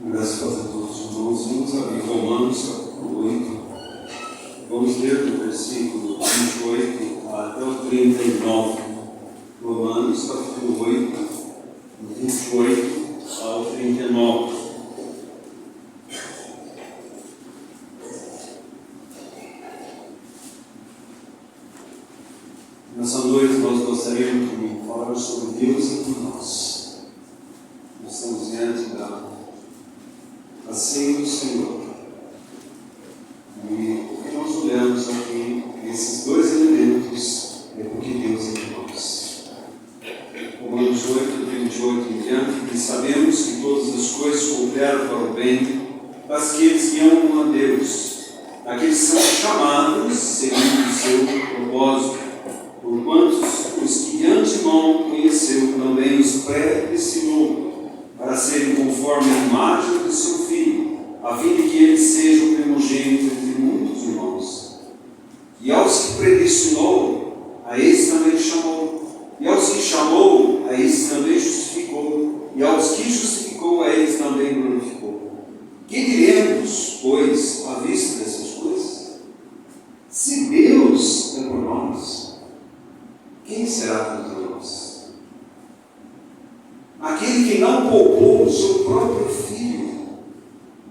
Graças a todos os irmãos. Vamos abrir Romanos capítulo 8. Vamos ler do versículo 28 até o 39. Romanos capítulo 8, do 28 ao 39. Nessa noite nós gostaríamos de falar sobre Deus entre nós. Nós estamos diante da ceia do Senhor. E o que nós olhamos aqui, esses dois elementos, é porque Deus é entre nós. Romanos 8, 28 em diante, e sabemos que todas as coisas cooperam para o bem daqueles que amam a Deus, daqueles que são chamados segundo o seu propósito. Porquanto os que de antemão conheceu, também os predestinou para serem conforme a imagem do seu Filho, a fim de que ele seja o primogênito entre muitos irmãos. E aos que predestinou, a esses também chamou. E aos que chamou, a esses também justificou. E aos que justificou, a eles também glorificou. Que diremos, pois, à vista dessas coisas? Se Deus é por nós, quem será contra nós? Aquele que não poupou o seu próprio Filho,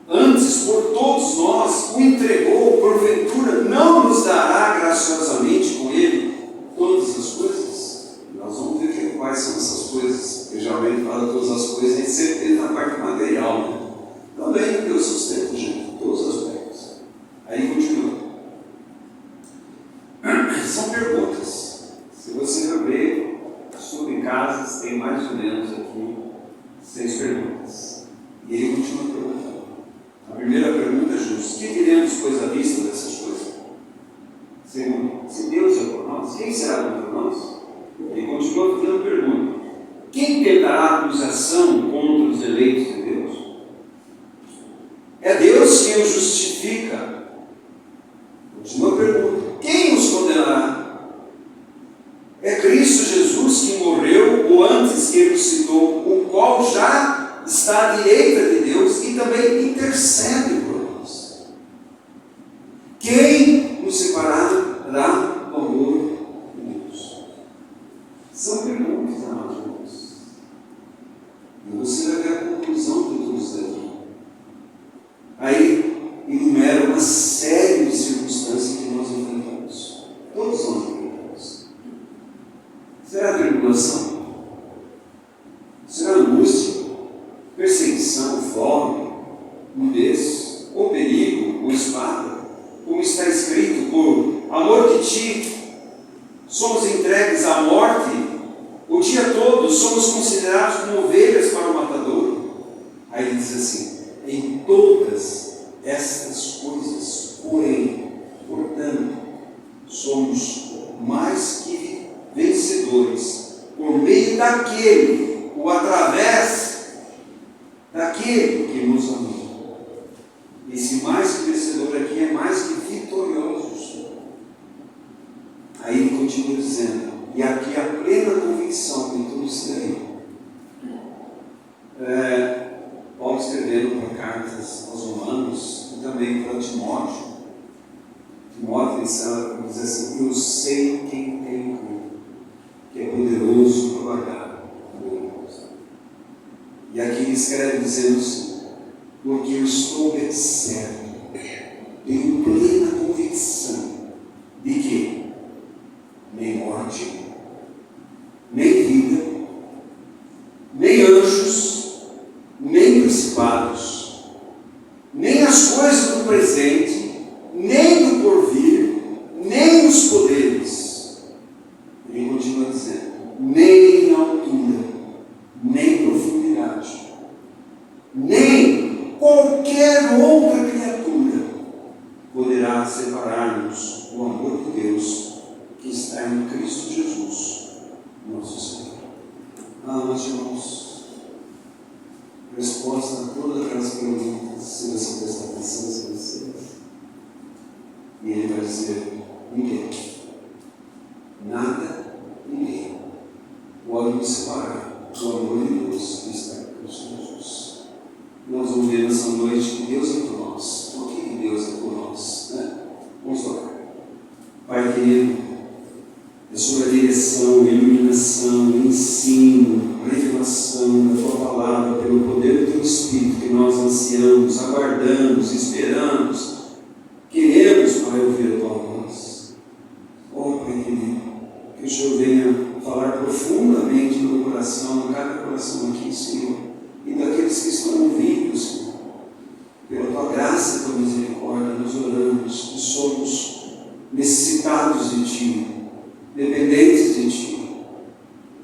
antes por todos nós o entregou, porventura não nos dará graciosamente com ele todas as coisas? Nós vamos ver quais são essas coisas, porque geralmente fala todas as coisas, a gente sempre tem na parte material, né? Também Deus sustenta, gente, todos os aspectos. Aí continua. São perguntas. Se você for ver, estudo em casa, tem mais ou menos aqui 6 perguntas. E ele continua perguntando. A primeira pergunta é justa: que diremos, pois, à vista dessas coisas? Segundo, se Deus é por nós, quem será contra nós? Ele continua fazendo pergunta: quem tentará acusação contra os eleitos de Deus? É Deus quem os justifica. Continua a pergunta: quem os condenará? É Cristo Jesus que morreu, ou antes que ressuscitou, o qual já está à direita de Deus e também intercede por nós. Quem nos separará do amor de Deus? São perguntas, amados irmãos. E você vai ver a conclusão de tudo isso daqui. Aí enumera uma série de circunstâncias que nós enfrentamos. Todos nós enfrentamos. Será tribulação? Será angústia? Perseguição? Fome? Nudez? Ou perigo? Ou espada? Como está escrito, por amor de ti, somos entregues à morte, o dia todo somos considerados como ovelhas para o matador. Aí ele diz assim: em todas estas coisas, porém, portanto, somos mais que vencedores, por meio daquele, ou através daquele que nos amou. Esse mais que vencedor aqui é mais que vitoriosos. Aí ele continua dizendo, e aqui a plena convicção de tudo isso daí. Paulo escrevendo para cartas aos Romanos e também para Timóteo. Timóteo diz assim: eu sei quem tem que é poderoso para guardar a minha causa. E aqui ele escreve dizendo assim: porque eu estou bem certo, tenho plena convicção de que nem morte, nem vida, nem anjos, nem principados, nem as coisas do presente, nem do porvir, nem os poderes. Ele continua dizendo: nem altura, nem profundidade, nem qualquer outra criatura Pai querido, é sobre a direção, iluminação, ensino, revelação da Tua palavra, pelo poder do Teu Espírito que nós ansiamos, aguardamos, esperamos, queremos, Pai, ouvir a Tua voz. Pai querido, que o Senhor venha falar profundamente no coração, em cada coração aqui, Senhor, e daqueles que estão ouvindo, Senhor. Pela Tua graça e Tua misericórdia, nós oramos que somos necessitados de Ti, dependentes de Ti.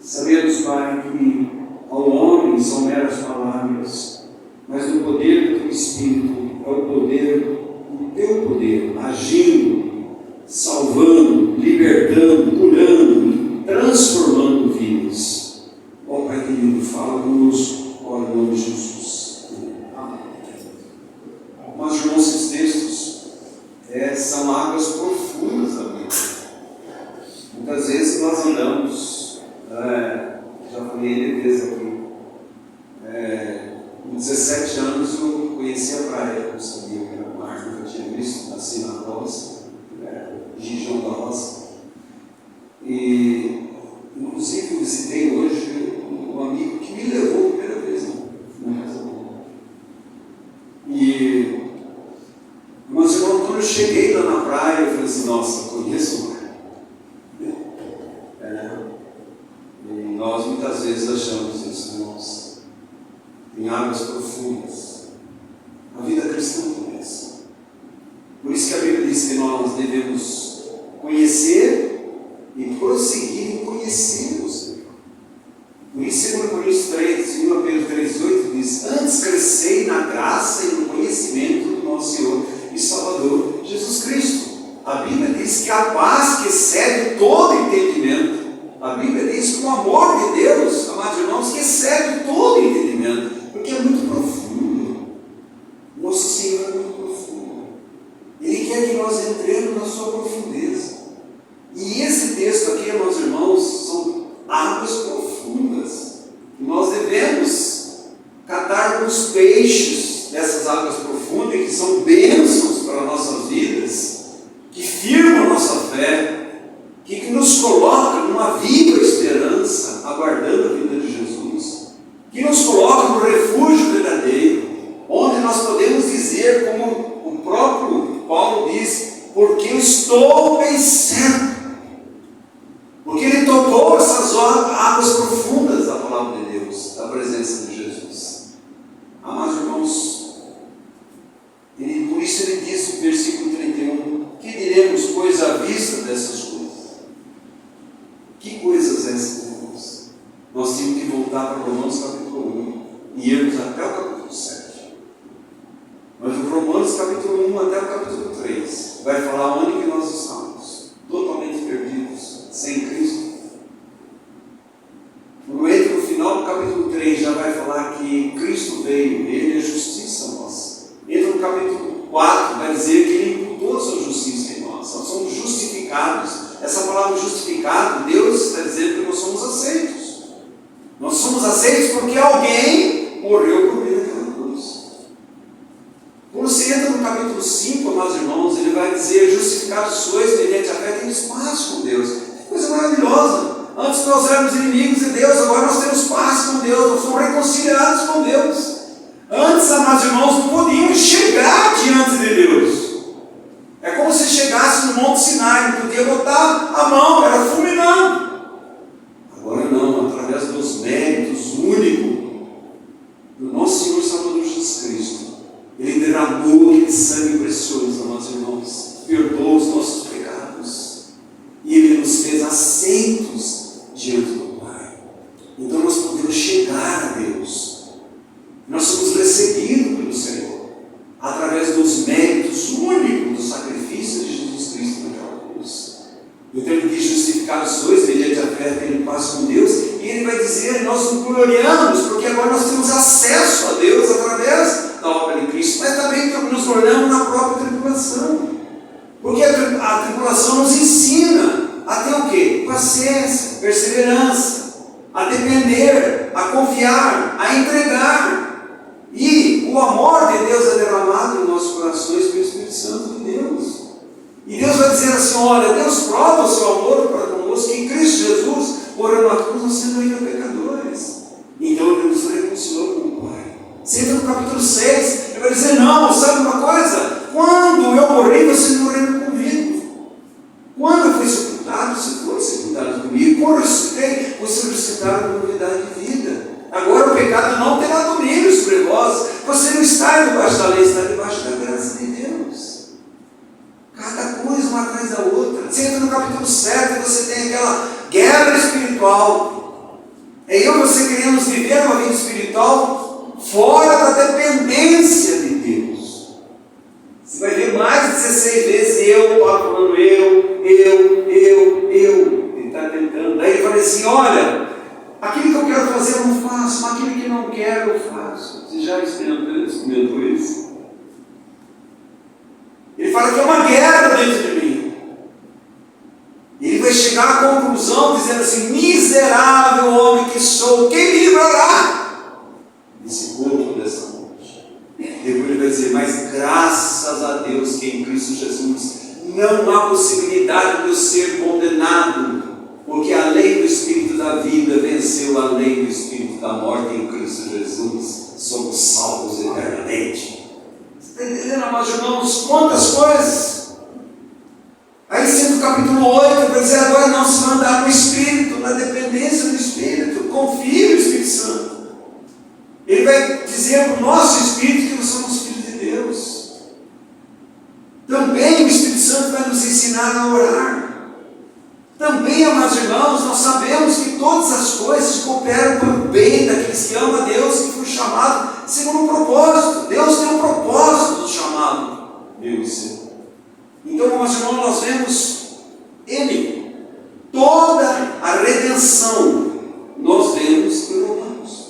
Sabemos, Pai, que ao homem são meras palavras, mas o poder do Teu Espírito é o poder, o Teu poder, agindo, salvando, libertando, curando, transformando vidas. Pai querido, fala conosco, em nome de Jesus. Amém. Mas, irmãos, esses textos são águas profundas da Bíblia. Muitas vezes nós andamos, já falei ele vezes aqui, com 17 anos eu conheci a praia, não sabia que era mar, nunca tinha visto, nasci na roça, Gigião da Roça. E, inclusive, visitei hoje um amigo que me levou a primeira vez na casa dele. E, mas quando eu cheguei lá na praia, eu falei assim: nossa, conheço o mar. E nós muitas vezes achamos isso, irmãos. Tem águas profundas. A vida cristã é essa. Por isso que a Bíblia diz que nós devemos conhecer e prosseguir em conhecer o Senhor. Por isso, 2 Coríntios 3, 1 Pedro 3,8 diz: antes crescei na graça e no conhecimento do nosso Senhor e Salvador Jesus Cristo. A Bíblia diz que a paz que excede todo entendimento, a Bíblia diz que o amor de Deus, amados irmãos, que excede todo entendimento, porque é muito profundo. Nosso Senhor é muito profundo. Ele quer que nós entremos na sua profundeza. E esse texto aqui, meus irmãos, são águas profundas. Nós devemos catar alguns peixes dessas águas profundas, que são bênçãos para nossas vidas, que firmam a nossa fé, que nos coloca numa viva esperança, aguardando a vinda de Jesus, que nos coloca no refúgio verdadeiro, onde nós podemos dizer, como o próprio Paulo diz: porque eu estou bem certo, porque ele tocou essas águas profundas da palavra de Deus, da presença de Jesus. Amados irmãos, por isso ele diz no versículo 31, que diremos, pois, à vista dessas coisas? Que coisas essas, irmãos? Nós temos que voltar para Romanos capítulo 1 e irmos até o capítulo 7. Mas o Romanos capítulo 1 até o capítulo 3 vai falar onde que nós estamos, totalmente perdidos, sem Cristo. No final do capítulo 3 já vai falar que Cristo veio, Ele é justiça nossa. Entra no capítulo 4, vai dizer que Ele imputou a sua justiça em nós somos justificados. Essa palavra justificado, Deus está dizendo que nós somos aceitos. Nós somos aceitos porque alguém morreu por mim naquela cruz. Quando você entra no capítulo 5, amados irmãos, ele vai dizer: justificados sois mediante a fé, temos paz com Deus. Que coisa maravilhosa! Antes nós éramos inimigos de Deus, agora nós temos paz com Deus, nós somos reconciliados com Deus. Antes, amados irmãos, não podíamos chegar diante de Deus. É como se chegasse no Monte Sinai, não podia botar a mão, era fulminado. Agora não, através dos méritos únicos do nosso Senhor Salvador Jesus Cristo, Ele derramou aquele sangue precioso, amados irmãos, perdoou os nossos pecados, e Ele nos fez aceitos diante do Pai. Então nós podemos chegar a Deus. Nós somos recebidos pelo Senhor através dos méritos únicos do sacrifício de Jesus Cristo naquela cruz. O tempo que justificados sois mediante a fé, tendo paz com Deus, e Ele vai dizer: nós nos gloriamos porque agora nós temos acesso a Deus através da obra de Cristo, mas também nos gloriamos na própria tribulação, porque a tribulação nos ensina a ter o quê? Paciência, perseverança, a depender, a confiar, a entregar. E o amor de Deus é derramado em nossos corações pelo Espírito Santo de Deus. E Deus Deus vai dizer assim, olha, Deus prova o seu amor para conosco, que em Cristo Jesus, morando na cruz, nós sendo ainda pecadores. Então ele nos reconciliou com o Pai. Você entra no capítulo 6, ele vai dizer, não, sabe uma coisa? Quando eu morri, vocês morreram comigo. Quando eu fui sepultado, você foi sepultado comigo. Quando eu ressuscitei, você ressuscitaram com novidade de vida. Agora o pecado não terá domínio sobre vós. Você não está debaixo da lei, está debaixo da graça de Deus. Cada coisa uma atrás da outra. Você entra no capítulo 7, você tem aquela guerra espiritual. É eu e você queremos viver uma vida espiritual fora da dependência de Deus. Você vai ver mais de 16 vezes Paulo falando eu. Ele está tentando. Daí ele fala assim, olha, aquilo que eu quero fazer eu não faço, mas aquilo que não quero eu faço. Você já experimentou isso? Ele fala que é uma guerra dentro de mim. Ele vai chegar à conclusão dizendo assim, miserável homem que sou, quem me livrará desse corpo dessa morte? Depois ele vai dizer, mas graças a Deus que em Cristo Jesus não há possibilidade de eu ser condenado, porque a lei do Espírito da vida venceu a lei do Espírito da morte em Cristo Jesus. Somos salvos eternamente. Você está entendendo, amados irmãos? Quantas coisas! Aí sendo o capítulo 8, vai dizer agora não se andar no Espírito, na dependência do Espírito. Confie no Espírito Santo. Ele vai dizer para o nosso Espírito que nós somos filhos de Deus. Também o Espírito Santo vai nos ensinar a orar. Também, amados irmãos, nós sabemos que todas as coisas cooperam para o bem daqueles que amam a Deus, que foram chamados segundo um propósito. Deus tem um propósito do chamado. Então, amados irmãos, nós vemos Ele. Toda a redenção nós vemos em Romanos.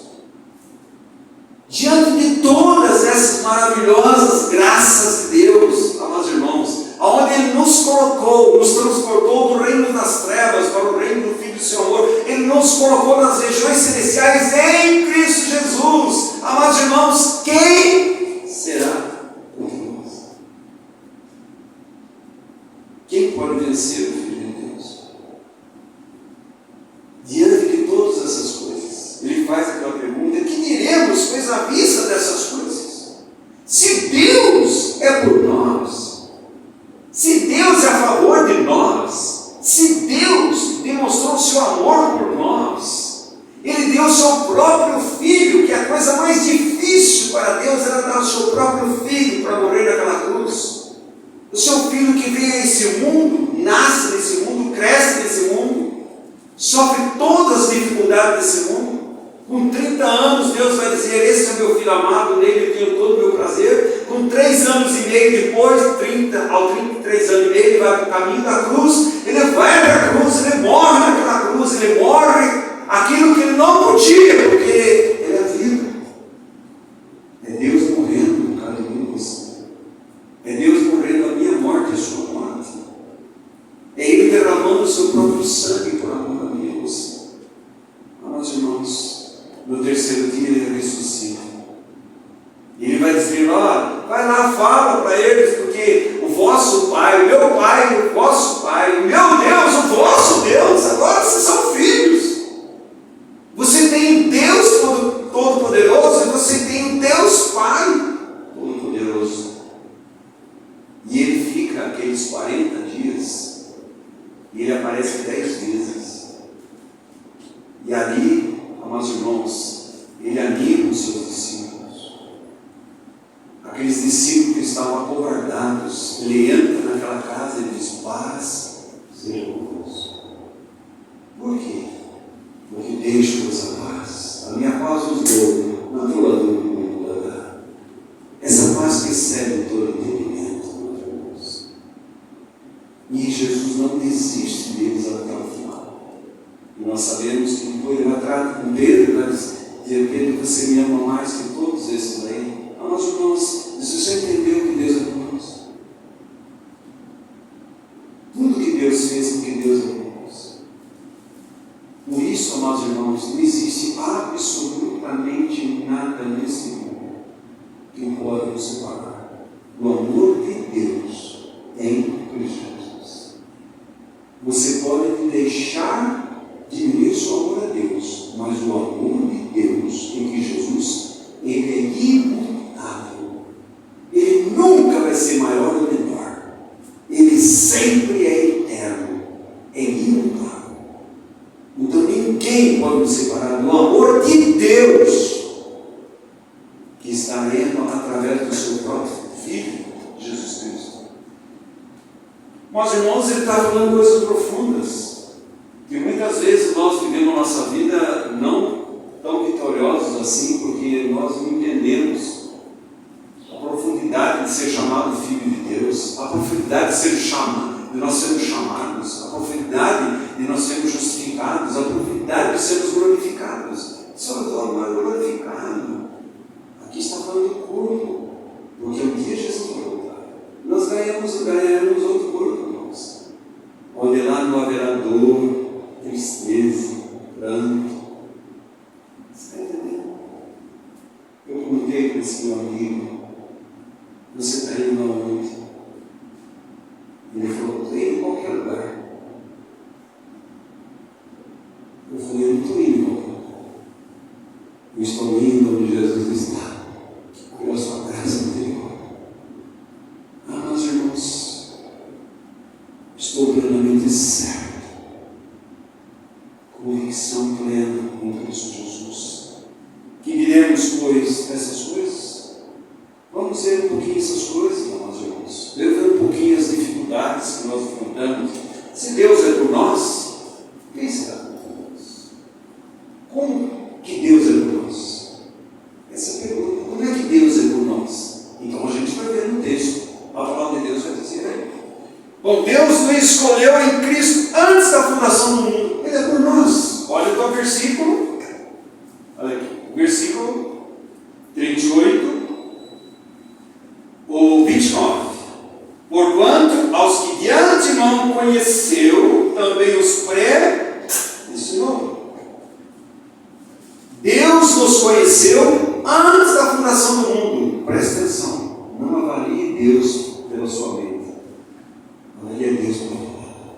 Diante de todas essas maravilhosas graças de Deus, amados irmãos, aonde Ele nos colocou, nos transportou do reino das trevas para o reino do Filho do seu amor, Ele nos colocou nas regiões celestiais em Cristo Jesus. Amados irmãos, quem será contra nós? Quem pode vencer o Filho de Deus? Diante de todas essas coisas, Ele faz aquela pergunta, que diremos, pois à vista dessas coisas? Se Deus é por nós, se Deus é a favor de nós, se Deus demonstrou o seu amor por nós, Ele deu o seu próprio Filho, que é a coisa mais difícil para Deus era dar o seu próprio Filho para morrer naquela cruz. O seu Filho que vem a esse mundo, nasce nesse mundo, cresce nesse mundo, sofre todas as dificuldades desse mundo. Com 30 anos Deus vai dizer, esse é o meu Filho amado, nele eu tenho todo o meu prazer. Com 3 anos e meio depois, ao 33 anos e meio, ele vai para o caminho da cruz, ele vai para a cruz, ele morre naquela cruz, ele morre aquilo que ele não podia, porque ele é vida. É Deus morrendo por causa de mim e você. É Deus morrendo a minha morte e a sua morte. É Ele derramando o seu próprio sangue por amor a mim e você. Amados irmãos, no terceiro dia Ele ressuscita. E Ele vai dizer, olha, vai lá, fala para eles, porque o vosso Pai, o meu Pai, o vosso Pai, o meu Deus, o vosso Deus, agora vocês são filhos. Você tem um Deus Todo-Poderoso e você tem um Deus Pai Todo-Poderoso. E Ele fica aqueles 40 dias e Ele aparece 10 vezes. E ali, amados irmãos, Ele anima os seus discípulos. Aqueles discípulos que estavam acovardados, Ele entra naquela casa e diz, paz seja convosco. Por quê? Porque deixo-vos a paz. A minha paz vos dou, não vou a dor que o mundo dá. Essa paz que excede todo entendimento, meus irmãos. E Jesus não desiste deles até o final. E nós sabemos que depois Ele vai atrás com Pedro e vai dizer, Pedro, você me ama mais que todos esses aí. Amados irmãos, você entendeu que Deus é por nós? Tudo que Deus fez com que Deus é por nós. Por isso, amados irmãos, não existe absolutamente nada nesse mundo que pode nos separar do amor de Deus em Cristo Jesus. Você pode deixar diminuir seu amor a Deus, mas o amor de Deus em que Jesus, ele é imutável. Ele nunca vai ser maior ou menor. Ele sempre é eterno, é imutável. Então ninguém pode nos separar do amor de Deus, que está indo através do seu próprio Filho, Jesus Cristo. Mas, irmãos, ele está falando coisas profundas, que muitas vezes nós vivemos a nossa vida não tão vitoriosos assim, porque nós não entendemos a profundidade de ser chamado Filho de Deus, a profundidade de nós sermos chamados, a profundidade de nós sermos justificados, a profundidade de sermos glorificados. Senhor, não é glorificado. Aqui está falando do corpo, porque um dia Jesus vai voltar. Nós ganharemos outro corpo, irmãos, onde lá não haverá dor, tristeza, pranto. Você está entendendo? Eu perguntei para esse meu amigo: você está indo aonde? Ele falou: estou indo em qualquer lugar. Eu falei: eu não estou indo em qualquer lugar. Eu estou indo onde Jesus está, pela sua graça interior. Ah, meus irmãos, estou plenamente certo, convicção plena em Cristo Jesus. Que diremos, pois, essas coisas? Vamos ver um pouquinho essas coisas, meus irmãos. Ver um pouquinho as dificuldades que nós enfrentamos. Se Deus é por nós, quem será por nós? Como que Deus é por nós? Essa é a pergunta. Como é que Deus é por nós? Então a gente vai ver no texto. A palavra de Deus vai dizer aí. Bom, Deus nos escolheu em Cristo antes da fundação do mundo. Ele é por nós. Olha para o versículo. Olha aqui. Versículo 38 ou 29. Porquanto aos que de antemão conheceu, também os predestinou. Deus nos conheceu antes da fundação do mundo. Presta atenção. Não avalie Deus pela sua mente. Avalie Deus pela palavra.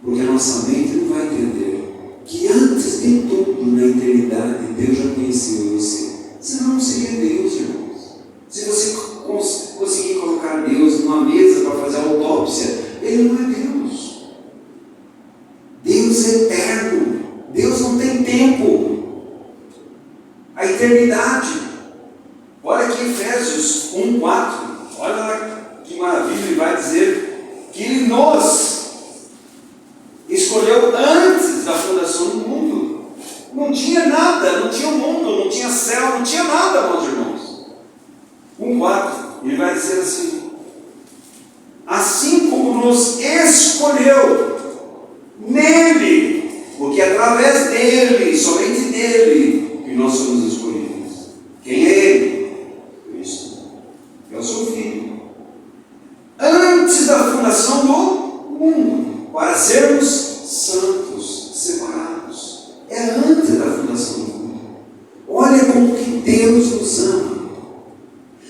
Porque a nossa mente não vai entender que antes de tudo, na eternidade, Deus já conheceu você. Senão não seria Deus, irmãos. Se você conseguir colocar Deus numa mesa para fazer a autópsia, Ele não é Deus. Deus é eterno. Deus não tem tempo. A eternidade. Olha aqui Efésios 1:4. Olha lá que maravilha, ele vai dizer que Ele nos escolheu antes da fundação do mundo. Não tinha nada, não tinha mundo, não tinha céu, não tinha nada, meus irmãos. 1:4, ele vai dizer assim: assim como nos escolheu nele, porque através dele, somente dele, que nós somos escolhidos. Quem é ele? Cristo. É o seu Filho. Antes da fundação do mundo, para sermos santos, separados. É antes da fundação do mundo. Olha como que Deus nos ama.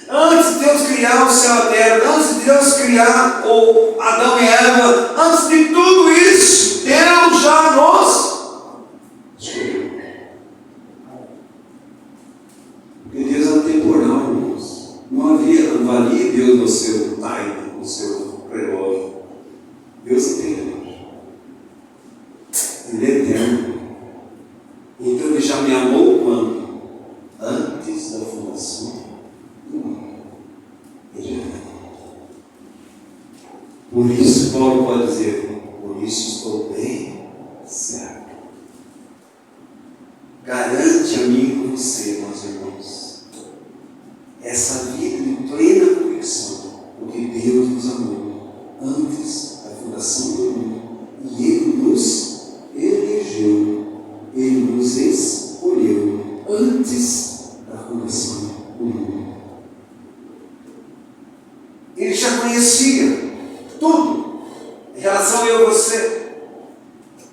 Antes de Deus criar o céu e a terra, antes de Deus criar o Adão e Eva, antes de tudo isso, Deus já nos escolheu. Porque Deus é atemporal, irmãos. Não avalie Deus no seu time, no seu relógio. Deus não tem relógio. Ele é eterno. Então Ele já me amou quando? Antes da fundação do mundo. Ele é eterno. Por isso Paulo pode dizer: por isso estou bem certo. Garante a mim e você, meus irmãos, essa vida de plena convicção, porque Deus nos amou antes da fundação do mundo e Ele nos elegeu, Ele nos escolheu antes da fundação do mundo. Ele já conhecia tudo em relação a eu e você.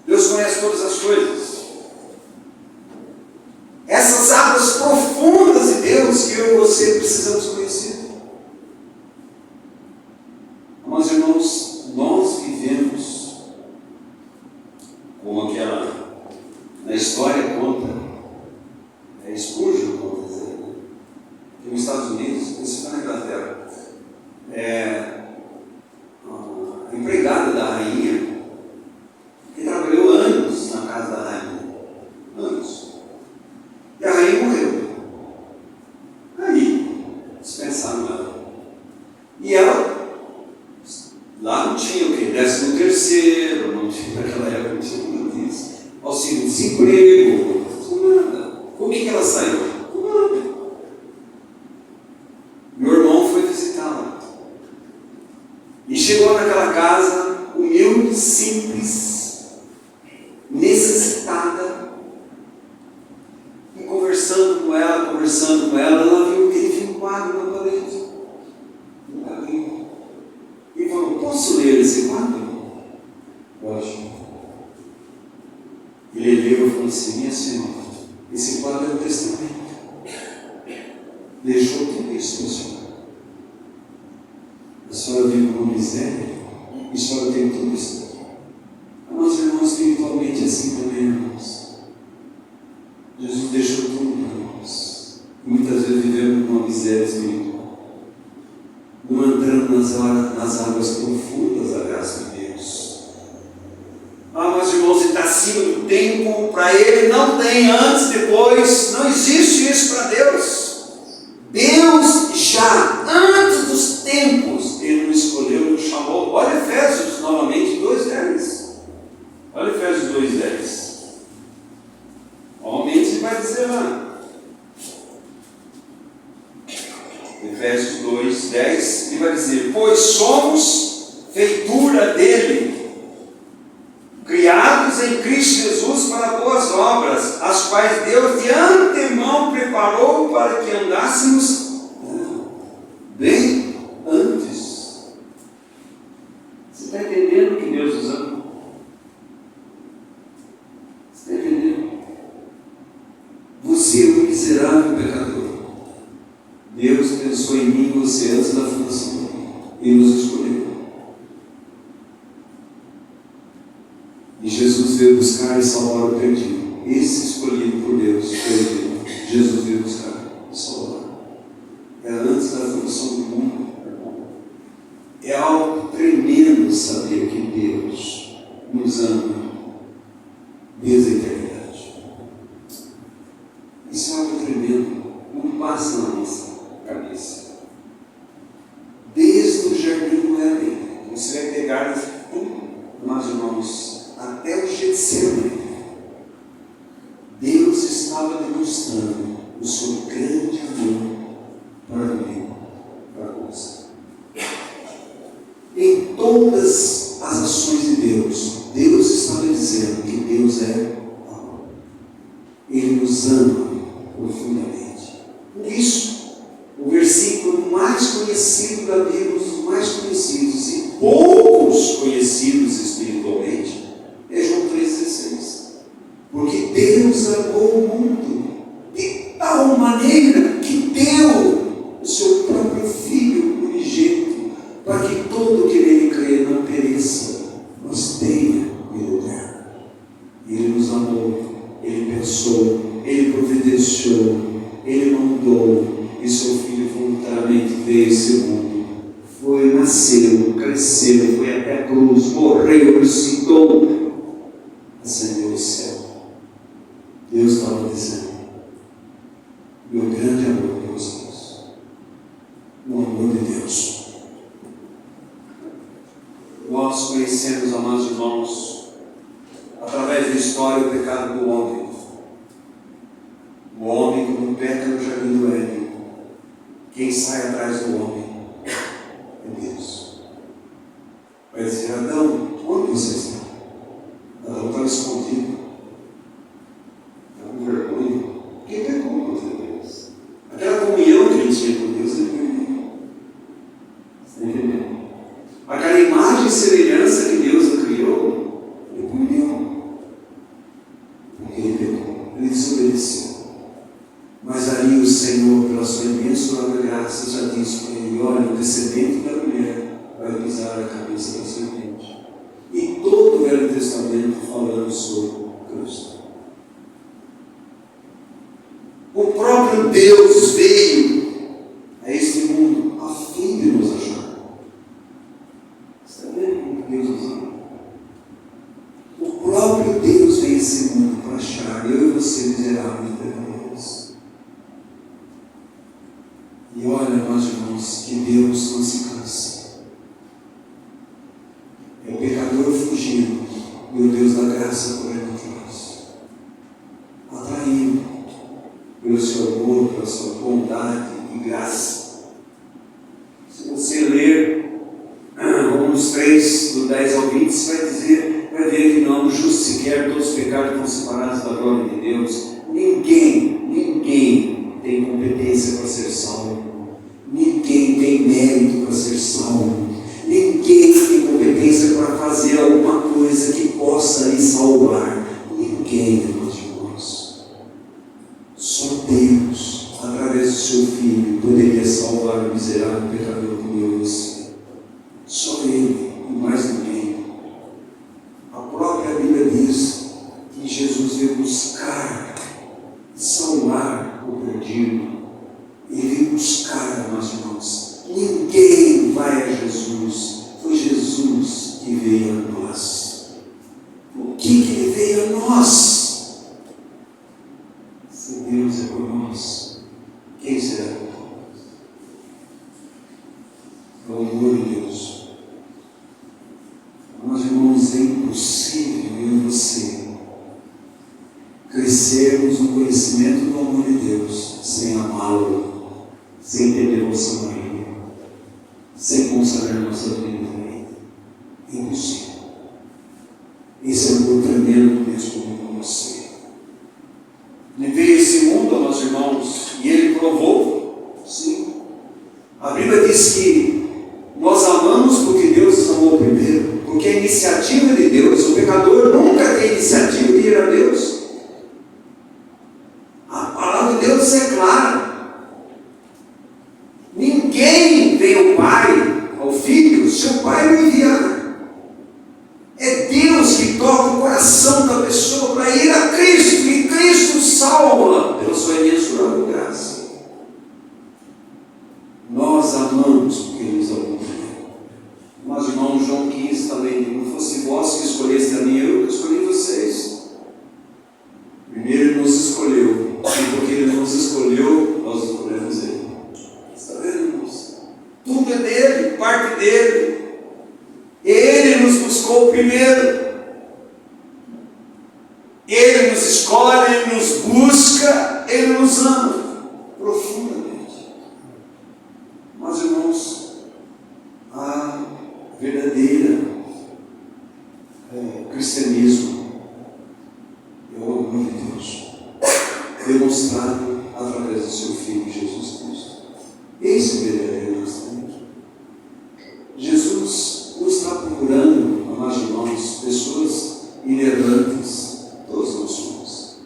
Deus conhece todas as coisas. Essas águas profundas de Deus que eu e você precisamos conhecer. Mas, irmãos, nós vivemos terceiro, naquela época não tinha nada disso. Auxílio-desemprego, nada. Com o que ela saiu? Com nada. Meu irmão foi visitá-la. E chegou naquela casa, humilde, simples, necessitada. E conversando com ela, ele viu um quadro na parede. Um quadrinho. E falou: posso ler esse quadro? Lógico. Ele leu e falou assim: minha senhora, esse quadro é o testamento. Deixou tudo isso, minha senhora. A senhora vive uma miséria e a senhora tem tudo isso aqui. Nós, irmãos, espiritualmente assim também, irmãos. Jesus deixou tudo para nós. E muitas vezes vivemos uma miséria espiritual. Não entrando nas águas profundas da graça de Deus. Meus irmãos, ele está acima do tempo. Para ele não tem antes, depois. Não existe isso para Deus. Deus já, antes dos tempos, ele nos escolheu, nos chamou. Olha Efésios, novamente, 2:10. Olha Efésios 2:10. Normalmente ele vai dizer lá. Efésios 2:10, ele vai dizer: pois somos feitura dele, criados em Cristo Jesus para boas obras, as quais Deus de antemão preparou para que andássemos bem antes. Você está entendendo que Deus nos ama? Você está entendendo? Você é um miserável pecador. Deus pensou em mim e você antes da fundação do mundo e nos escolheu. E Jesus veio buscar e salvar o perdido. Esse escolhido por Deus, perdido, Jesus veio buscar e salvar. Era antes da fundação do mundo. É algo tremendo saber que Deus nos ama desde a eternidade. Isso é algo tremendo. Não passa na nossa cabeça. Desde o jardim do Éden, você vai pegar tudo, nós irmãos, até o Getsemane. Deus estava demonstrando o seu grande amor para mim, para você. Em todas as ações de Deus, Deus estava dizendo que Deus é amor. Ele nos ama profundamente. Por isso, o versículo mais conhecido da Bíblia, um dos mais conhecidos e poucos conhecidos espiritualmente, é João 3,16. Porque Deus amou o mundo de tal maneira que deu o seu próprio Filho unigênito, para que todo que nele crê não pereça, mas tenha vida eterna. Ele nos amou, Ele pensou, Ele providenciou, Ele mandou, e seu Filho voluntariamente veio a esse mundo. Foi, nasceu, cresceu, foi até a cruz, morreu, ressuscitou, ascendeu ao céu. Deus estava dizendo: meu grande amor por vocês, o amor de Deus. Nós conhecemos, amados irmãos, através da história, o pecado do homem. O homem, quando peca no jardim do Éden, quem sai atrás do homem é Deus. Vai dizer: Adão, onde você está? Adão estava escondido. Estava com vergonha. Quem pecou contra Deus? Aquela comunhão que ele tinha com Deus, ele perdeu. Você está entendendo? Aquela imagem e semelhança que Deus o criou, ele perdeu. Porque ele pecou, ele desobedeceu. Mas ali o Senhor, pela sua imensurável graça, já disse para ele: olha, o descendente da mulher vai pisar a cabeça da serpente. E todo o Velho Testamento falando sobre Cristo. O próprio Deus veio a este mundo a fim de nos achar. Você está vendo como Deus nos ama? O próprio Deus veio a esse mundo para achar eu e você miseráveis pecadores. E olha, meus irmãos, que Deus não se cansa. É o pecador fugindo E o Deus da graça correndo atrás, atraindo pelo seu amor, pela sua bondade e graça. Se você ler Romanos 3, do 10 ao 20, você vai ver que não, justo sequer, todos os pecados estão separados da glória de Deus. Ninguém tem competência para ser salvo. Ninguém tem mérito para ser salvo. Ninguém tem competência para fazer alguma coisa que possa lhe salvar. Ninguém, meus irmãos. Só Deus, através do seu Filho, poderia salvar o miserável pecador como eu e você. Só Ele e mais ninguém. A própria Bíblia diz que Jesus veio buscar, salvar o perdido. Ele veio buscar, meus irmãos. Ninguém vai a Jesus. Foi Jesus que veio a nós. Por que Ele veio a nós? Se Deus é por nós, quem será por nós? É o amor de Deus. Meus irmãos, é impossível eu e você crescermos no conhecimento do amor de Deus sem amá-lo, sem ter devoção a Ele, sem consagrar nossa vida a Ele. É impossível. Esse é um amor tremendo que Deus comigo com você. Ele veio a esse mundo, meus irmãos, e Ele provou, sim. A Bíblia diz que nós amamos porque Deus nos amou primeiro, porque a iniciativa de Deus, o pecador nunca tem iniciativa de ir a Deus. A palavra de Deus é clara. Ninguém vem ao Pai, ao Filho, se o Pai não enviar. É Deus que toca o coração da pessoa para ir a Cristo, e Cristo salva pela sua imensurável graça. Nós amamos porque Ele nos amou primeiro. Mas irmão João 15 também, não fosse vós que escolheste a mim, eu que escolhi vocês. Primeiro Ele nos escolheu, e porque Ele nos escolheu, nós escolhemos Ele. Está vendo, irmãos? Tudo é dele, parte dele. Ele nos buscou primeiro. Ele nos escolhe, Ele nos busca, Ele nos ama profundamente. Mas irmãos, a verdadeira cristianismo é o amor de Deus, demonstrado através do seu Filho Jesus Cristo. Esse é o verdadeiro cristianismo. Jesus não está procurando, amados irmãos, pessoas inerrantes, todos nós somos,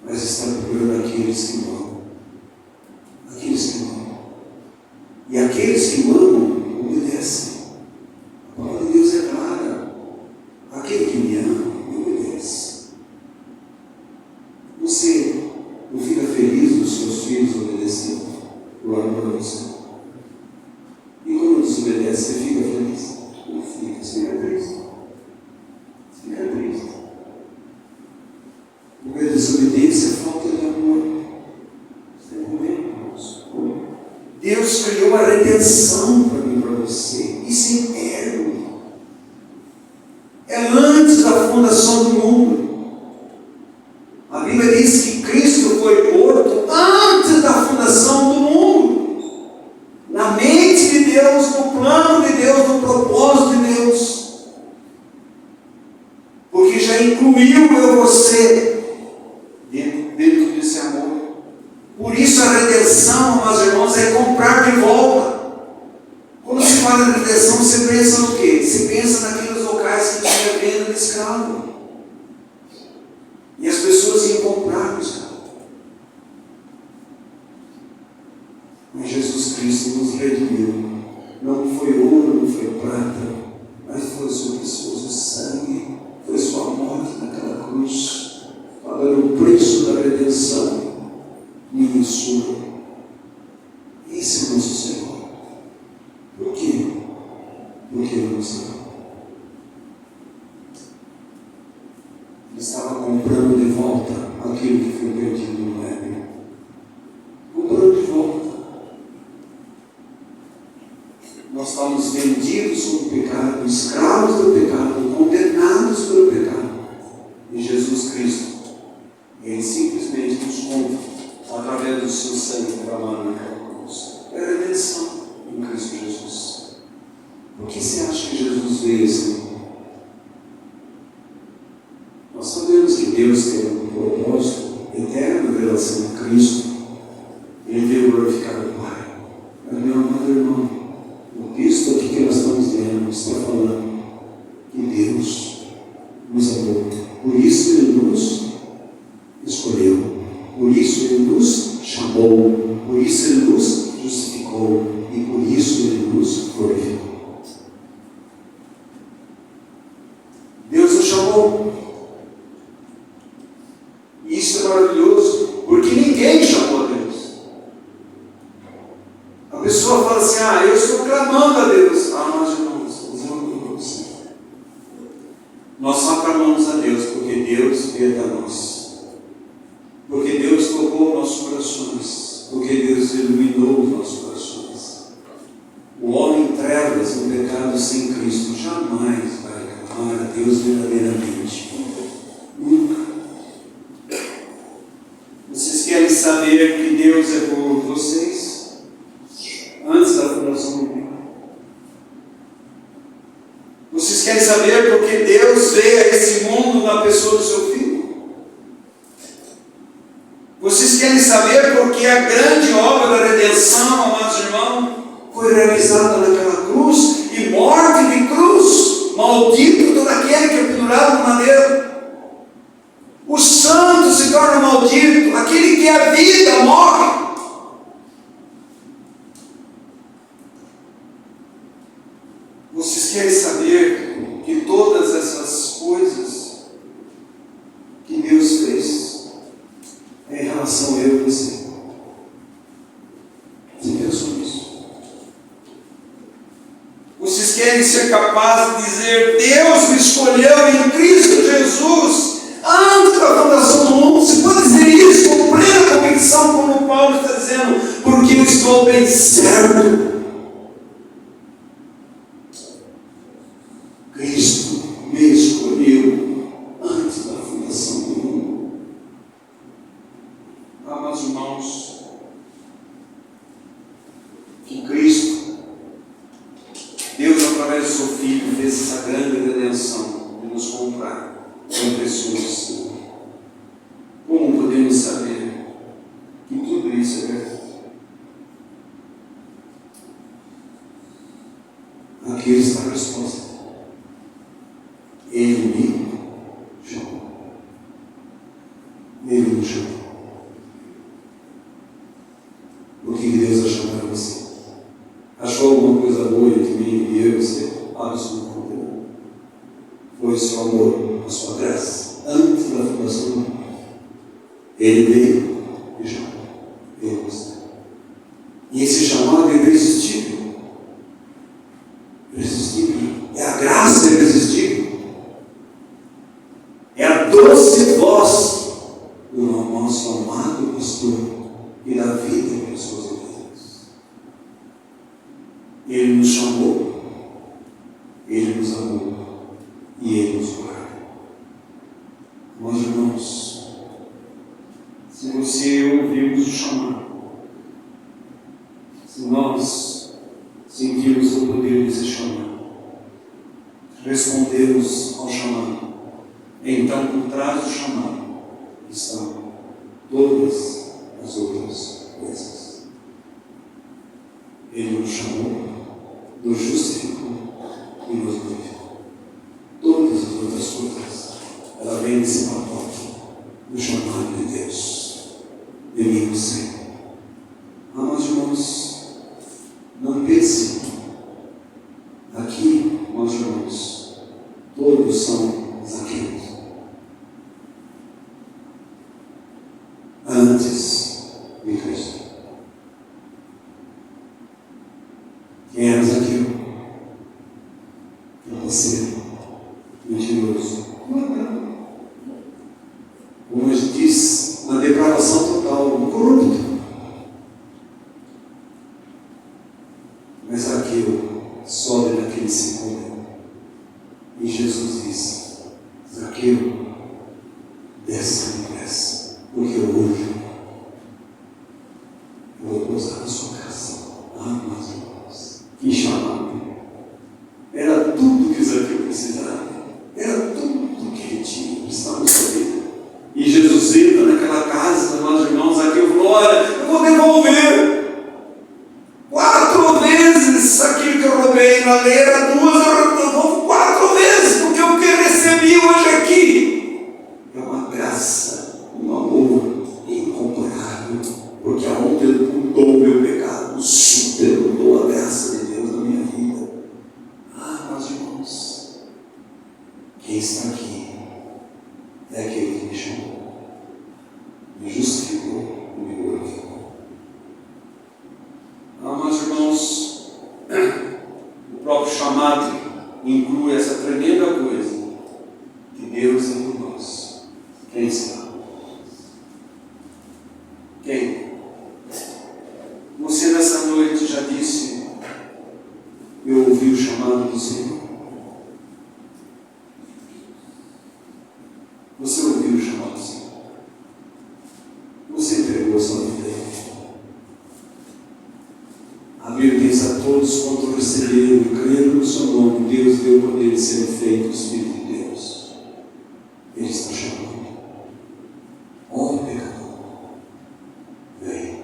mas está procurando aqueles que amam. Aqueles que amam. E aqueles que amam, obedecem. A palavra de Deus é clara. Aquele que me ama, me obedece. Você não fica feliz dos seus filhos obedecendo o amor a você? E quando desobedece, você fica feliz? Não fica, você fica triste. Você fica triste. Porque a desobediência é falta de amor. Você está entendendo, irmãos? Deus criou a redenção para mim e para você. Isso é eterno. É antes da fundação do mundo. A Bíblia diz que Cristo foi morto antes da fundação do mundo. Na mente de Deus, no plano de Deus, no propósito de Deus. Porque já incluiu eu e você dentro desse amor. Por isso a redenção, meus irmãos, é comprar de volta. Quando se fala de redenção, você pensa no quê? Você pensa naqueles locais que tinha venda de escravo. E as pessoas iam comprar o escravo. Mas Jesus Cristo nos redimiu. Não foi ouro, não foi prata, mas foi o seu precioso sangue, foi sua morte naquela cruz, pagando o preço da redenção. Minha e sua. Esse é o nosso Senhor. Por quê? Porque Ele nos ama. Ele estava comprando de volta aquilo que foi perdido no Éden. Comprando de volta. Nós estávamos vendidos sob o pecado, escravos do pecado, condenados pelo pecado. Nós sabemos que Deus tem um propósito eterno em relação a Cristo. Ele veio glorificar o Pai. Mas, meu amado irmão, o texto aqui que nós estamos lendo está falando que Deus nos amou. Por isso Ele nos escolheu. Por isso Ele nos chamou. Por isso Ele nos justificou. E por isso Ele nos glorificou. Deus nos chamou. Isso é maravilhoso, porque ninguém chamou a Deus. A pessoa fala assim: eu estou clamando a Deus. Nós irmãos, nós só clamamos a Deus porque Deus veio até nós, porque Deus tocou nossos corações, porque Deus iluminou os nossos corações. O homem em trevas, no pecado sem Cristo, jamais vai clamar a Deus verdadeiramente. Nunca. Vocês querem saber que Deus é por vocês? Antes da fundação do mundo. Vocês querem saber porque Deus veio a esse mundo na pessoa do seu Filho? Vocês querem saber porque a grande obra da redenção, amados irmãos, foi realizada naquela cruz, e morte de cruz, maldito todo aquele que é pendurado no madeiro. O santo se torna maldito, aquele que é a vida morre. Vocês querem saber que todas essas coisas que Deus fez é em relação a eu e você? Você pensou nisso? Vocês querem ser capazes de dizer: Deus me escolheu em Cristo Jesus antes da fundação do mundo? Você pode dizer isso com plena convicção, como Paulo está dizendo, porque eu estou bem certo. Cristo me escolheu antes da fundação do mundo. Amados irmãos, que Cristo, Deus, através do seu Filho, fez essa grande redenção de nos comprar com pessoas. Como podemos saber que tudo isso é verdade? Aqui está a resposta. Ele me chamou. Ele me chamou. Por que Deus vai chamar você? Achou alguma coisa boa entre mim e eu e você? Absolutamente não. Foi o seu amor, a sua graça, antes da fundação do mundo. Ele veio e chamou. Ele você. E esse chamado é irresistível. Irresistível. É a graça irresistível. É a doce voz do nosso amado pastor e da vida pelas suas vidas. Ele nos chamou, Ele nos amou e Ele nos guarda. Meus irmãos, se você ouvirmos o chamado, se nós sentirmos o poder desse chamado, respondermos ao chamado, então por trás do chamado estão todas as outras coisas. Ele nos chamou, nos justificou e nos glorificou. Todas as outras coisas, ela vem desse pacote do chamado de Deus, de mim e você. Amados irmãos, não pensem aqui, meus irmãos, todos são Zaqueus. Antes de Cristo. Quem era Zaqueu? Você, mentiroso. Como a gente diz, na depravação total, no corrupto. Mas Zaqueu sobe naquele segundo. E Jesus diz: Zaqueu, desce depressa, porque hoje eu vou pousar na sua casa. Meus irmãos, que chamado! Era tudo que Zaqueu precisava, era tudo que ele tinha. Precisava quem está aqui é aquele que me chamou, me justificou e me glorificou. Mas, irmãos, o próprio chamado inclui essa tremenda coisa, que Deus é por nós. Quem está? Quem? Você nessa noite já disse: eu ouvi o chamado do Senhor. Você ouviu o chamado do Senhor? Você entregou a sua vida a Ele? A Bíblia diz: a todos quanto receberam e creram no seu nome, Deus deu poder de serem feitos filhos de Deus. Ele está chamando. Ó pecador, vem.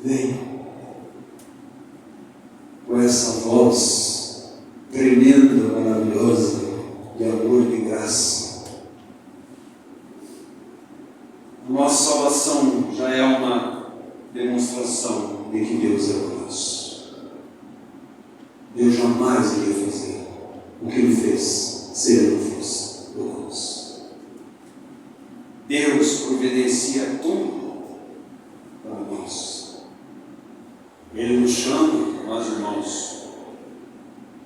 Vem. Com essa voz tremenda, maravilhosa, de amor e de graça. A nossa salvação já é uma demonstração de que Deus é por nós. Deus jamais iria fazer o que Ele fez se Ele não fosse por nós. Deus providencia tudo para nós. Ele nos chama, nós irmãos.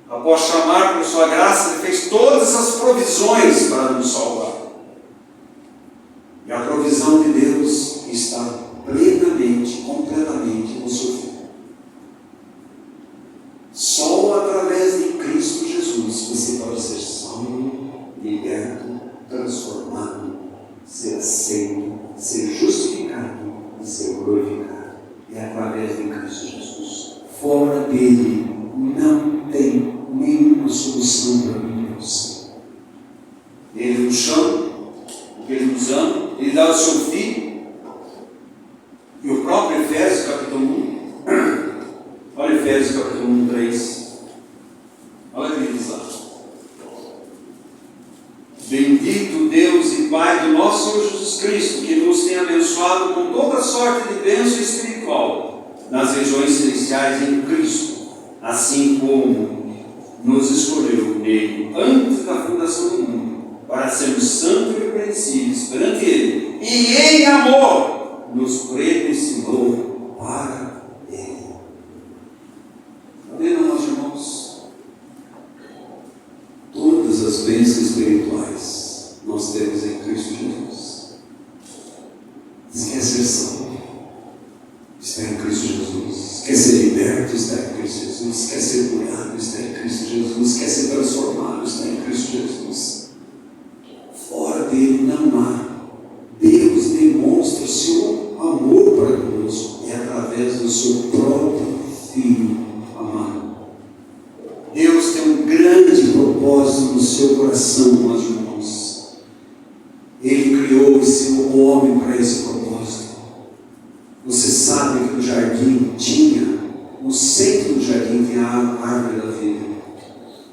Após chamar por sua graça, Ele fez todas essas provisões para nos salvar. E a provisão de Deus está plenamente, completamente no seu Filho. Só através de Cristo Jesus você pode ser salvo, liberto, transformado, ser aceito, ser justificado e ser glorificado. É através de Cristo Jesus. Fora dele não tem nenhuma solução para mim e para você. Ele nos chama, porque Ele nos ama, Ele dá o seu Filho. E o próprio Efésios capítulo 1, olha Efésios capítulo 1, 3. Olha o que ele diz lá. Bendito Deus e Pai do nosso Senhor Jesus Cristo, que nos tem abençoado com toda sorte de bênção espiritual nas regiões celestiais em Cristo, assim como nos escolheu nele antes da fundação do mundo, para sermos santos e irrepreensíveis perante Ele, e em amor nos predestinou para Ele. Está vendo, meus irmãos? Todas as bênçãos espirituais nós temos em Cristo Jesus. Se quer ser salvo, está em Cristo Jesus. Quer ser liberto, está em Cristo Jesus. Quer ser curado, está em Cristo Jesus. Quer ser transformado, está em Cristo Jesus. Fora dele não há. Deus demonstra o seu amor para conosco e através do seu próprio Filho amado. Deus tem um grande propósito no seu coração, meus irmãos. Ele criou o homem para esse propósito. Você sabe que no jardim no centro do jardim tinha a árvore da vida.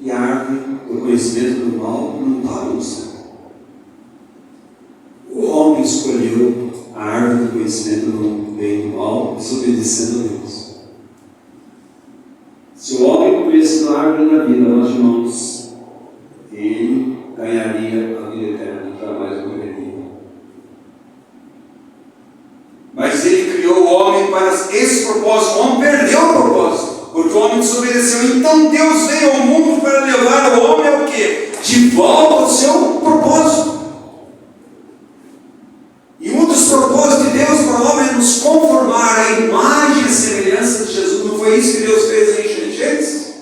E a árvore do conhecimento do mal não estava no centro. O homem escolheu a árvore do conhecimento do bem e do mal, desobedecendo a Deus. Se o homem comesse a árvore da vida, meus irmãos, ele ganharia a vida eterna, jamais morreria. Mas ele criou o homem para esse propósito. O homem perdeu o propósito, porque o homem desobedeceu. Então Deus veio ao mundo para levar o homem ao quê? De volta ao seu propósito. E um dos propósitos de Deus para o homem é nos conformar à imagem e semelhança de Jesus. Não foi isso que Deus fez em Gênesis?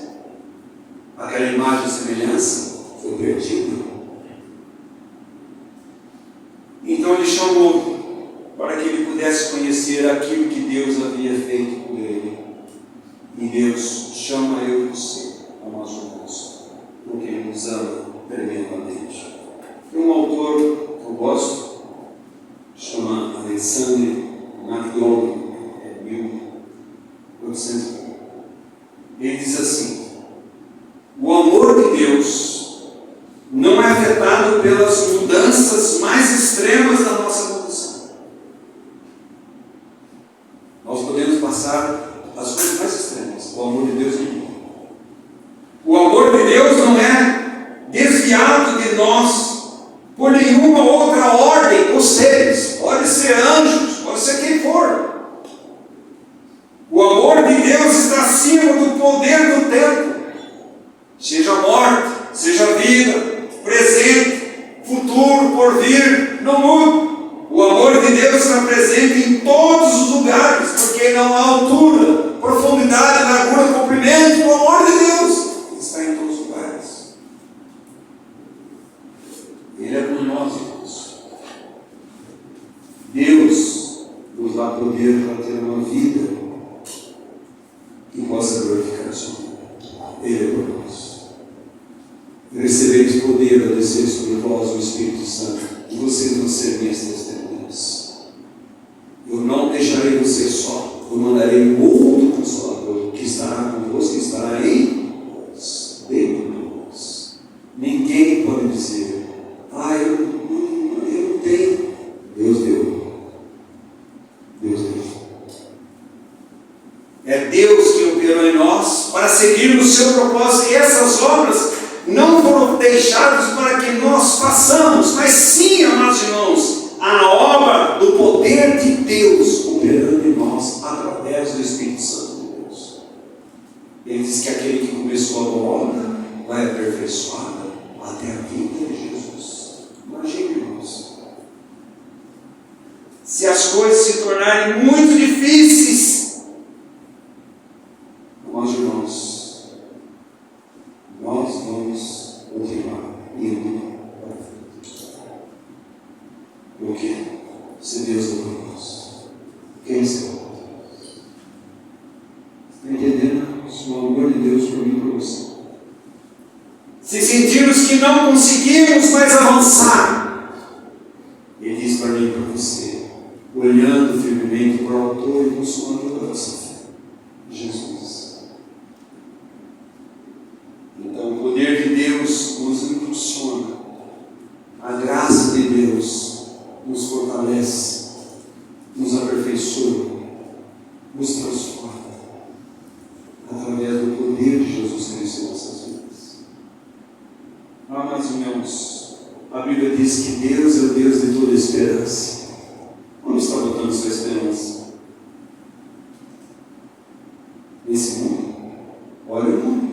Aquela imagem e semelhança foi perdida. Então Ele chamou para que ele pudesse conhecer aquilo que Deus havia feito por ele. E Deus chama eu e você, amados irmãos, porque Ele nos ama tremendamente. Tem um autor que eu gosto, chama Alexandre Navioli, 1800. Ele diz assim: o amor de Deus não é afetado pelas mudanças mais extremas da nossa condição. Nós podemos passar as coisas mais extremas. O amor de Deus não. O amor de Deus não é desviado de nós por nenhuma outra ordem ou seres. Pode ser anjos, pode ser quem for. O amor de Deus está acima do poder do tempo. Seja morte, seja vida, presente, futuro, porvir, não muda. O amor de Deus está presente em todos os lugares, porque não há altura, profundidade, largura, comprimento. O amor de Deus está em todos os lugares. Ele é por nós, irmãos. Deus nos dá poder para ter uma vida que possa glorificar o Senhor. Ele é por nós. Recebeis poder a descer sobre vós o Espírito Santo, e vocês vão ser minhas testemunhas. Eu não deixarei vocês só, eu mandarei um outro Consolador que estará convosco, que estará em vós, dentro de vós. Ninguém pode dizer: eu não tenho. Deus deu. Deus deu. É Deus que operou em nós para seguir o seu propósito, e essas obras não foram deixadas para que nós façamos, mas sim, amados irmãos, a obra do poder de Deus operando em nós através do Espírito Santo de Deus. Ele diz que aquele que começou a boa obra vai aperfeiçoada até a vinda de Jesus. Imagine, irmãos, se as coisas se tornarem muito difíceis, amados irmãos, nós vamos continuar indo para frente. Por quê? Se Deus é por nós, quem será? Está entendendo? O amor de Deus por mim e por você. Se sentirmos que não conseguimos mais avançar, Ele diz para mim e para você, olhando firmemente para o autor e consumador da nossa fé, Jesus. Então, o poder de Deus nos impulsiona, a graça de Deus nos fortalece, nos aperfeiçoa, nos transforma, através do poder de Jesus Cristo em nossas vidas. Amados irmãos, a Bíblia diz que Deus é o Deus de toda esperança. Onde está botando sua esperança? Nesse mundo? Olha o mundo.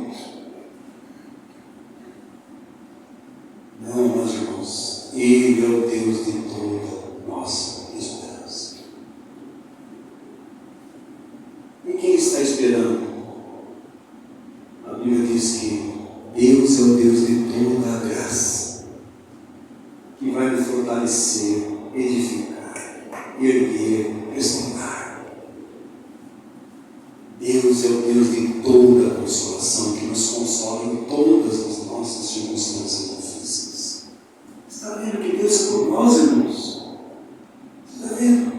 Não, meus irmãos, Ele é o Deus de toda nossa esperança. E quem está esperando? A Bíblia diz que Deus é o Deus de toda a graça, que vai nos fortalecer, edificar, erguer, restaurar. Deus é o Deus de toda a consolação, que nos consola em todas as nossas circunstâncias difíceis. Está vendo que Deus é por nós, irmãos? Está vendo?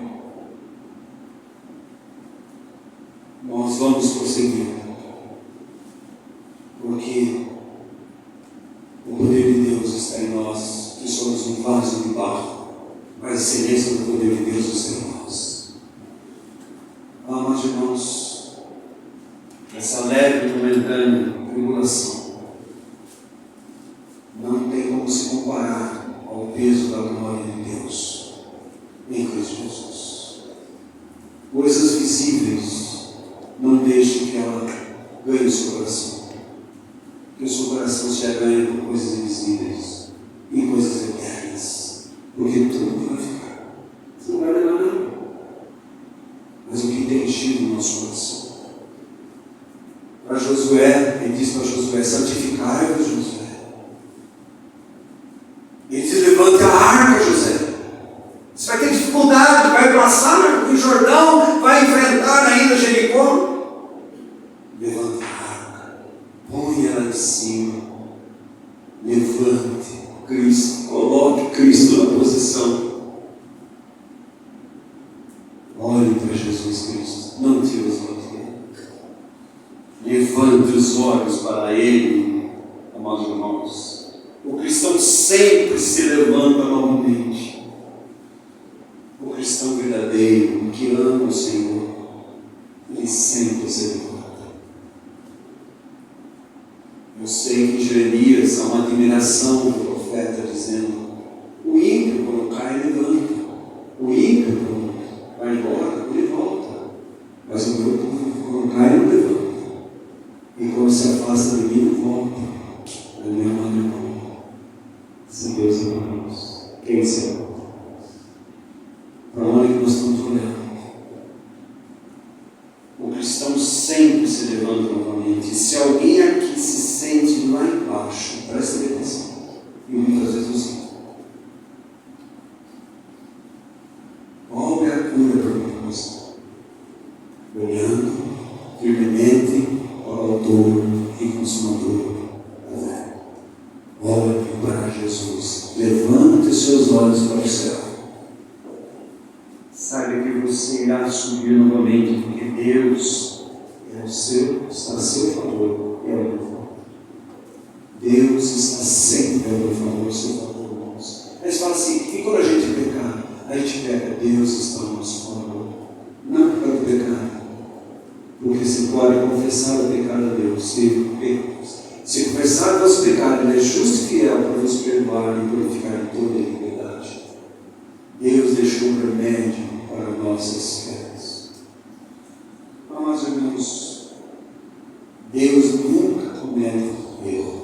Nós vamos prosseguir, porque o poder de Deus está em nós, que somos um vaso de barro, mas a excelência do poder de Deus está em nós. Amados irmãos, essa leve e momentânea tribulação não tem como se comparar ao peso da glória de Deus em Cristo Jesus. Coisas visíveis não deixem que ela ganhe o seu coração, que o seu coração se ganha por coisas invisíveis e coisas eternas, porque tudo vai ficar. Você não vai levar nada. Mas o que tem enchido o nosso coração? Para Josué, ele diz para Josué: santificai-vos, Josué. Ele diz: levanta a arca, José. Você vai ter dificuldade, vai passar o Jordão, vai enfrentar ainda Jericó. Levanta a arca, põe ela em cima, levante Cristo, coloque Cristo na posição. Olhe para Jesus Cristo, não tire os olhos dele. Levante os olhos para Ele, amados irmãos. O cristão sempre se levanta novamente. O cristão verdadeiro, que ama o Senhor, ele sempre se levanta. Eu sei que Jeremias há uma admiração do profeta dizendo: o ímpio, quando cai, levanta. O ímpio, quando vai embora, ele volta. Mas o meu, quando cai, não levanta. E quando se afasta de mim, não volta. É meu amado irmão. Se Deus é para nós, quem será? Para onde nós estamos olhando? O cristão sempre se levanta novamente. E se alguém aqui se sente lá embaixo, presta atenção. E muitas vezes eu sinto. Qual é a cura para nós? Olhando firmemente ao autor e consumador da fé. Olhe para Jesus. Levante os seus olhos para o céu. Saiba que você irá subir novamente, porque Deus está a seu favor e ao meu favor. Deus está sempre ao meu favor e ao seu favor, irmãos. Mas fala assim: e quando a gente pecar? A gente pega, Deus está ao nosso favor. Não por causa do pecado, porque se pode confessar o pecado a Deus. Se confessar o nosso pecado, Ele é justo e fiel para nos perdoar e purificar em toda a iniquidade. Deus deixou um remédio para nossas quedas. Amados irmãos, Deus nunca comete erro.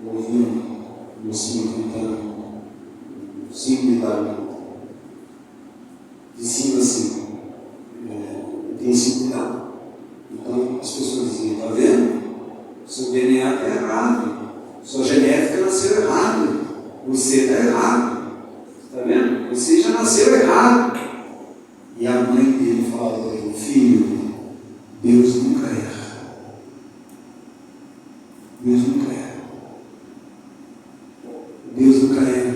Ouvi um mocinho cantando, um simplicidade, de 5 a 5. Tem 5 graus. Então as pessoas diziam: está vendo? Seu DNA está errado, sua genética nasceu errado, você está errado. Está vendo? Você já nasceu errado. E a mãe dele fala para ele: filho, Deus nunca erra. Deus nunca erra. Deus nunca erra.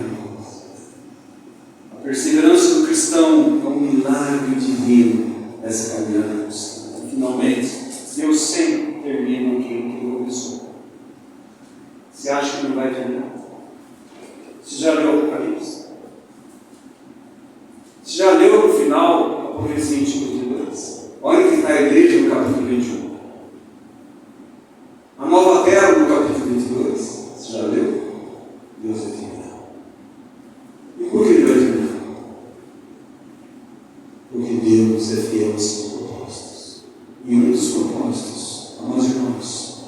A perseverança do cristão é um milagre divino nessa caminhada cristã. Finalmente, Deus sempre termina o que Ele começou. Você acha que não vai terminar? Você já leu o Apocalipse? Você já leu no final Apocalipse 22? Olha que está a igreja no capítulo 21. A nova terra no capítulo 22. Você já leu? Deus vai terminar. E por que Ele vai terminar? Porque Deus é fiel aos seus propósitos. E um dos propósitos, amados irmãos,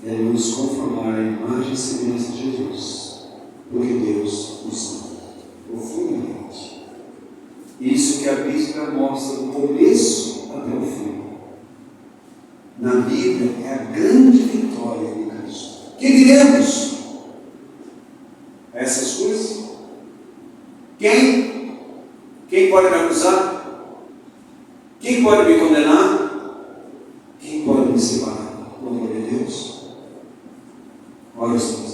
é nos conformar à imagem e semelhança de Jesus. Porque Deus nos ama profundamente. Isso que a Bíblia mostra do começo até o fim. Na Bíblia é a grande vitória de Cristo. Que diremos? Essas coisas? Quem pode me acusar? Quem pode me condenar? Quem pode me separar do amor de Deus? Olha só.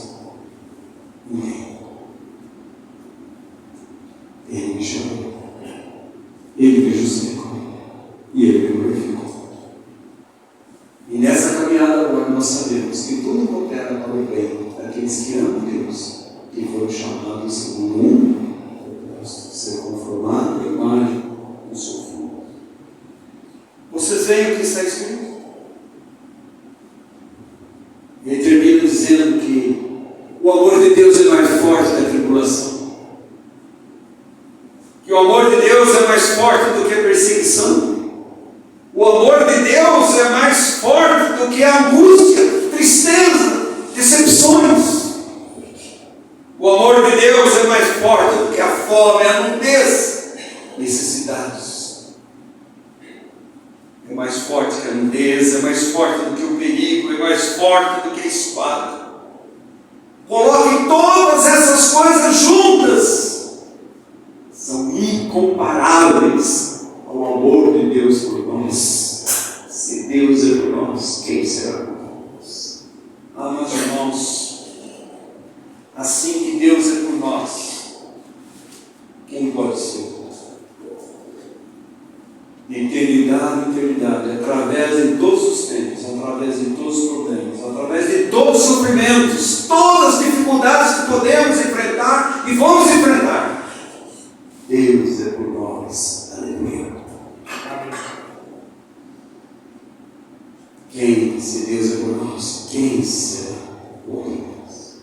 Ninguém. Ele me chamou. Ele me justificou. E Ele me glorificou. E nessa caminhada agora nós sabemos que tudo coopera para o bem daqueles que amam Deus, que foram chamados segundo um propósito, ser conformado à imagem do seu Filho. Vocês veem o que está escrito? Ele termina dizendo que o amor de Deus é mais forte que a tribulação. Que o amor de Deus é mais forte do que a perseguição. O amor de Deus é mais forte do que a angústia, tristeza, decepções. O amor de Deus é mais forte do que a fome, a nudez, necessidades. É mais forte que a nudez, é mais forte do que o perigo, é mais forte do que a espada. Coloque todas essas coisas juntas. São incomparáveis ao amor de Deus por nós. Se Deus é por nós, quem será por nós? Amados irmãos, assim que Deus é por nós, quem pode ser? De eternidade em eternidade, através de todos os tempos, através de todos os problemas, através de todos os sofrimentos, todas as dificuldades que podemos enfrentar e vamos enfrentar. Deus é por nós. Aleluia. Quem, se Deus é por nós, quem será por nós?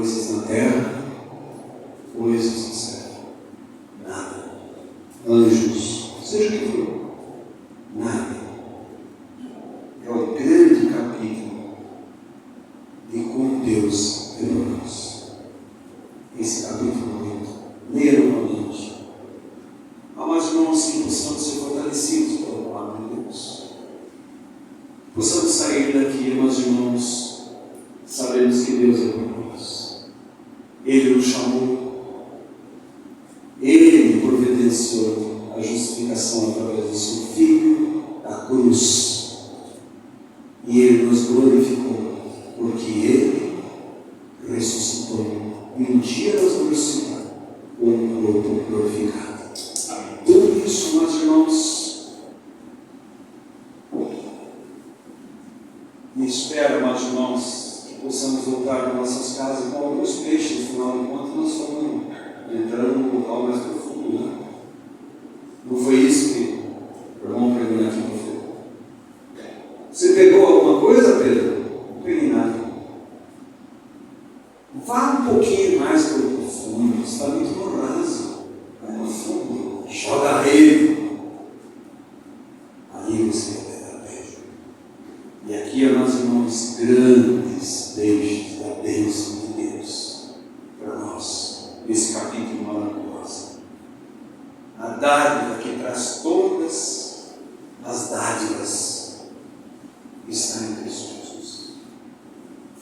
coisas na terra, coisas no céu. Nada. Anjos, seja o que for. Nada. É o grande capítulo de como Deus é por nós. Esse capítulo muito. Leia novamente. Amados irmãos, que possamos ser fortalecidos pela palavra de Deus. Possamos sair daqui, amados irmãos, sabemos que Deus é por nós. Ele nos chamou, Ele providenciou a justificação através do seu Filho, da cruz. E Ele nos glorificou, porque Ele ressuscitou. E um dia nos glorificará com um corpo glorificado. Tudo isso, meus irmãos, e espero, meus irmãos, que possamos voltar para nossas casas com alguns peixes, afinal de contas, nós fomos entrando num local mais profundo, né? Não foi isso que o irmão pregou aqui no fogo. Você pegou alguma coisa, Pedro? Não peguei nada. Vá um pouquinho mais para o profundo, você está muito no raso. Vai no fundo, joga a rede. Aí você vai pegar beijo. E aqui, meus irmãos, grandes beijos da bênção de Deus para nós, nesse capítulo maravilhoso. A dádiva que traz todas as dádivas está em Cristo Jesus.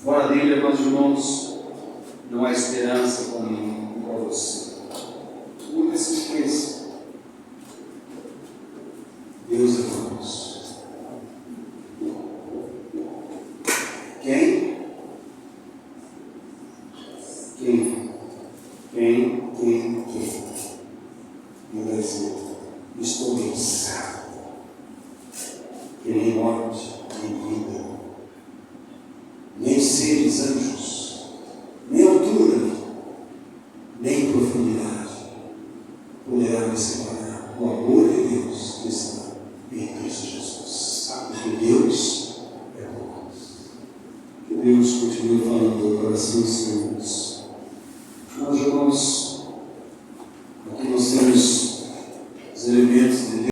Fora dele, meus irmãos, não há esperança para mim e para você. Nunca se esqueça. Deus é por nós. Quem? Ele vai dizer, estou vencido. Que nem morte, nem vida, nem seres anjos, nem altura, nem profundidade poderá me separar do amor de Deus que está em Cristo Jesus. Porque Deus é por nós. Que Deus continue falando do coração dos irmãos. Nós, irmãos, aqui nós temos os elementos de Deus.